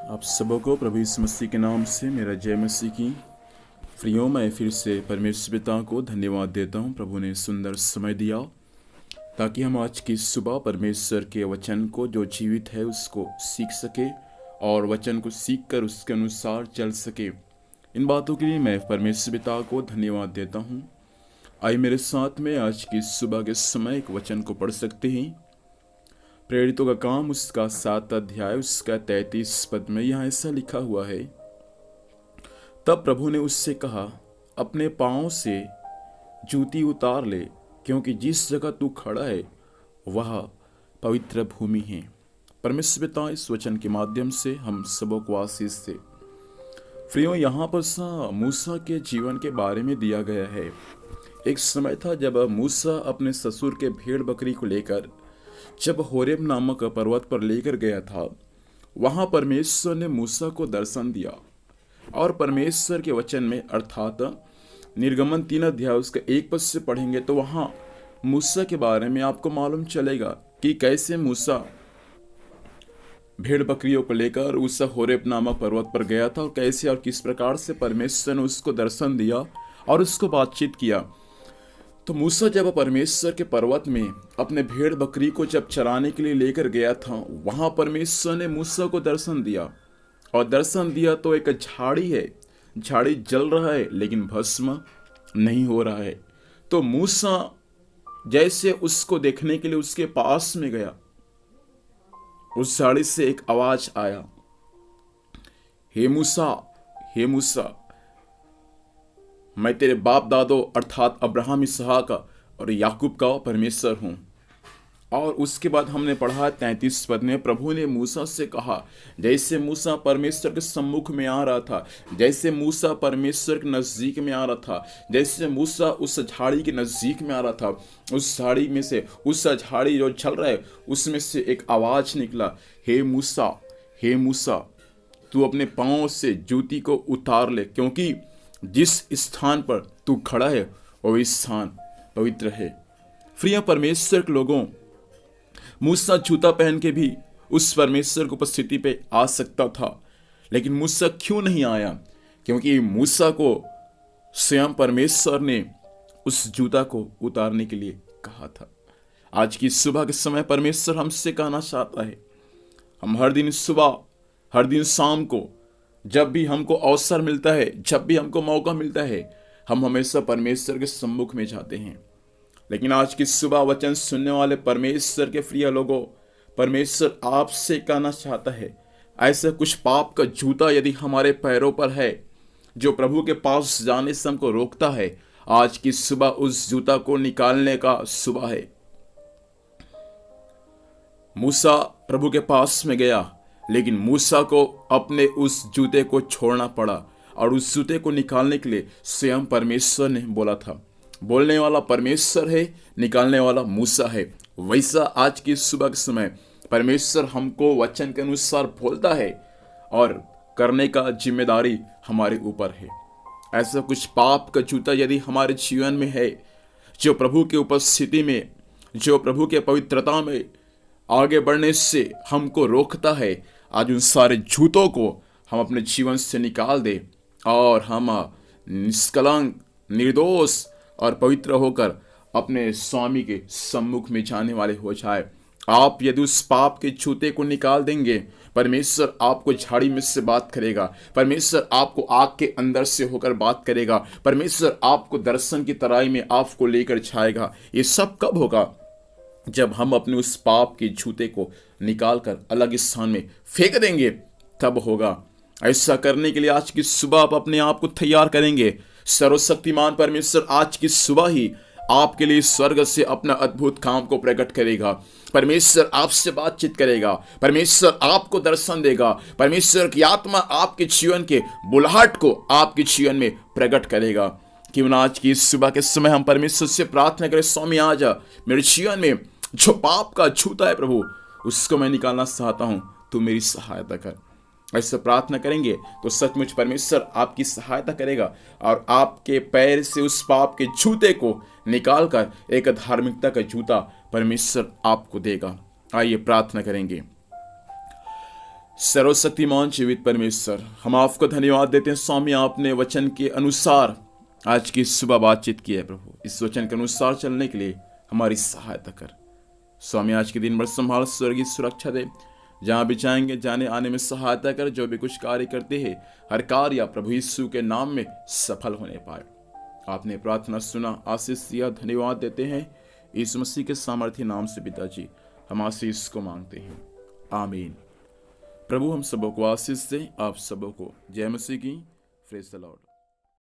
आप सबों को प्रभु यीशु मसीह के नाम से मेरा जय मसीह की। प्रियो, मैं फिर से परमेश्वर पिता को धन्यवाद देता हूँ। प्रभु ने सुंदर समय दिया ताकि हम आज की सुबह परमेश्वर के वचन को जो जीवित है उसको सीख सके और वचन को सीख कर उसके अनुसार चल सके। इन बातों के लिए मैं परमेश्वर पिता को धन्यवाद देता हूँ। आइए मेरे साथ में आज की सुबह के समय एक वचन को पढ़ सकते हैं। प्रेरितों का काम उसका 7 अध्याय उसका 33 पद में यहाँ ऐसा लिखा हुआ है। तब प्रभु ने उससे कहा, अपने पांव से जूती उतार ले, क्योंकि जिस जगह तू खड़ा है वह पवित्र भूमि है। परमेश्वर पिता इस वचन के माध्यम से हम सबों को आशीष दे। प्रियो, यहाँ पर मूसा के जीवन के बारे में दिया गया है। एक समय था जब मूसा अपने ससुर के भेड़ बकरी को लेकर जब होरेब नामक पर्वत पर लेकर गया था, वहां परमेश्वर ने मूसा को दर्शन दिया और परमेश्वर के वचन में अर्थात निर्गमन 3 अध्याय उसका 1 पद से पढ़ेंगे तो वहां मूसा के बारे में आपको मालूम चलेगा कि कैसे मूसा भेड़ बकरियों को लेकर उस होरेब नामक पर्वत पर गया था और कैसे और किस प्रकार से परमेश्वर ने उसको दर्शन दिया और उसको बातचीत किया। तो मूसा जब परमेश्वर के पर्वत में अपने भेड़ बकरी को जब चराने के लिए लेकर गया था, वहां परमेश्वर ने मूसा को दर्शन दिया और दर्शन दिया तो एक झाड़ी है, झाड़ी जल रहा है लेकिन भस्म नहीं हो रहा है। तो मूसा जैसे उसको देखने के लिए उसके पास में गया, उस झाड़ी से एक आवाज आया, हे मूसा, हे मूसा, मैं तेरे बाप दादों अर्थात अब्राहम, इसहाक और याकूब का परमेश्वर हूं। और उसके बाद हमने पढ़ा 33 पद में, प्रभु ने मूसा से कहा, जैसे मूसा परमेश्वर के सम्मुख में आ रहा था, जैसे मूसा परमेश्वर के नजदीक में आ रहा था, जैसे मूसा उस झाड़ी के नजदीक में आ रहा था, उस झाड़ी में से, उस झाड़ी जो चल रहा है उसमें से एक आवाज निकला, हे मूसा, हे मूसा, तू अपने पांव से जूती को उतार ले, क्योंकि जिस स्थान पर तू खड़ा है वह स्थान पवित्र है। प्रिय परमेश्वर के लोगों, मूसा जूता पहन के भी उस परमेश्वर की उपस्थिति पे आ सकता था, लेकिन मूसा क्यों नहीं आया? क्योंकि मूसा को स्वयं परमेश्वर ने उस जूता को उतारने के लिए कहा था। आज की सुबह के समय परमेश्वर हमसे कहना चाहता है, हम हर दिन सुबह, हर दिन शाम को, जब भी हमको अवसर मिलता है, जब भी हमको मौका मिलता है, हम हमेशा परमेश्वर के सम्मुख में जाते हैं। लेकिन आज की सुबह वचन सुनने वाले परमेश्वर के प्रिय लोगों, परमेश्वर आपसे कहना चाहता है, ऐसा कुछ पाप का जूता यदि हमारे पैरों पर है जो प्रभु के पास जाने से हमको रोकता है, आज की सुबह उस जूता को निकालने का सुबह है। मूसा प्रभु के पास में गया, लेकिन मूसा को अपने उस जूते को छोड़ना पड़ा और उस जूते को निकालने के लिए स्वयं परमेश्वर ने बोला था। बोलने वाला परमेश्वर है, निकालने वाला मूसा है। वैसा आज की सुबह के समय परमेश्वर हमको वचन के अनुसार बोलता है और करने का जिम्मेदारी हमारे ऊपर है। ऐसा कुछ पाप का जूता यदि हमारे जीवन में है जो प्रभु की उपस्थिति में, जो प्रभु के पवित्रता में आगे बढ़ने से हमको रोकता है, आज उन सारे जूतों को हम अपने जीवन से निकाल दे और हम निष्कलंक, निर्दोष और पवित्र होकर अपने स्वामी के सम्मुख में जाने वाले हो जाए। आप यदि उस पाप के जूते को निकाल देंगे, परमेश्वर आपको झाड़ी में से बात करेगा, परमेश्वर आपको आग के अंदर से होकर बात करेगा, परमेश्वर आपको दर्शन की तराई में आपको लेकर जाएगा। ये सब कब होगा? जब हम अपने उस पाप के जूते को निकालकर अलग स्थान में फेंक देंगे, तब होगा। ऐसा करने के लिए आज की सुबह आप अपने आप को तैयार करेंगे। सर्वशक्तिमान परमेश्वर आज की सुबह ही आपके लिए स्वर्ग से अपना अद्भुत काम को प्रकट करेगा। परमेश्वर आपसे बातचीत करेगा, परमेश्वर आपको दर्शन देगा, परमेश्वर की आत्मा आपके जीवन के बुलाहट को आपके जीवन में प्रकट करेगा। क्यों ना आज की सुबह के समय हम परमेश्वर से प्रार्थना करें, स्वामी आज मेरे जीवन में जो पाप का जूता है प्रभु, उसको मैं निकालना चाहता हूं, तू मेरी सहायता कर। ऐसे प्रार्थना करेंगे तो सचमुच परमेश्वर आपकी सहायता करेगा और आपके पैर से उस पाप के जूते को निकालकर एक धार्मिकता का जूता परमेश्वर आपको देगा। आइए प्रार्थना करेंगे। सर्वशक्तिमान जीवित परमेश्वर, हम आपको धन्यवाद देते हैं स्वामी, आपने वचन के अनुसार आज की सुबह बातचीत की है प्रभु। इस वचन के अनुसार चलने के लिए हमारी सहायता कर स्वामी। आज के दिन भर संभाल, स्वर्गीय सुरक्षा दे, जहाँ भी जाएंगे जाने आने में सहायता कर। जो भी कुछ कार्य करते हैं हर कार्य प्रभु यीशु के नाम में सफल होने पाए। आपने प्रार्थना सुना, आशीष दिया, धन्यवाद देते हैं यीशु मसीह के सामर्थ्य नाम से पिताजी हम आशीष को मांगते हैं, आमीन। प्रभु हम सबों को आशीष दे, आप सबों को जय मसीह की। Praise the Lord.